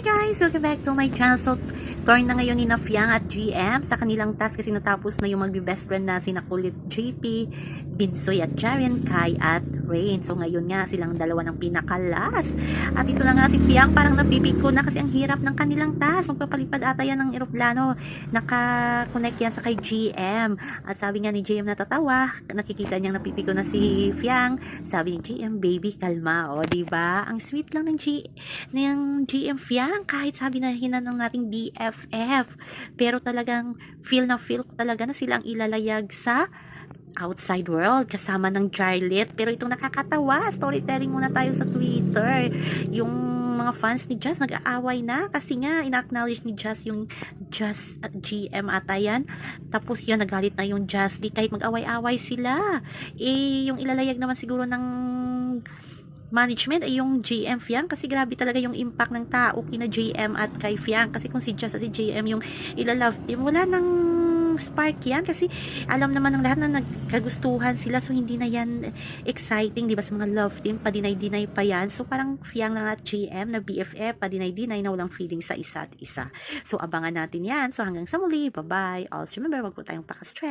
Hi guys! Welcome back to my channel. So, turn na ngayon ni Fiang at GM sa kanilang task kasi natapos na yung magbe-best friend na sina Kulit JP, Binsoy at Jaren, Kai at Rain. So, ngayon nga silang dalawa ng pinakalas. At ito na nga si Fiang parang napipiko na kasi ang hirap ng kanilang task. Magpapalipad ata yan ng eroplano. Naka-connect yan sa kay GM. At sabi nga ni GM natatawa. Nakikita niyang napipiko na si Fiang. Sabi ni GM, baby, kalma. O, diba? Ang sweet lang ng GM Fiang, kahit sabi na hinanong nating BFF, pero talagang feel ko talaga na silang ilalayag sa outside world kasama ng Jarlet. Pero itong nakakatawa, storytelling muna tayo sa Twitter. Yung mga fans ni Jazz nag-aaway na kasi nga ina-acknowledge ni Jazz yung Jazz at GM ata yan. Tapos yun, nagalit na yung Jazz. Di kahit mag-away-away sila. Yung ilalayag naman siguro ng management ay yung GM Fiang kasi grabe talaga yung impact ng tao kina GM at kay Fiang kasi kung si Jazz at si GM yung ilalove team, wala nang spark yan kasi alam naman ng lahat na nagkagustuhan sila, so hindi na yan exciting, di ba, sa mga love team, padinay-dinay pa yan. So parang Fiang lang at GM na BFF, padinay-dinay na walang feeling sa isa't isa. So abangan natin yan. So hanggang sa muli, bye bye. Also remember, wag po tayong paka-stress.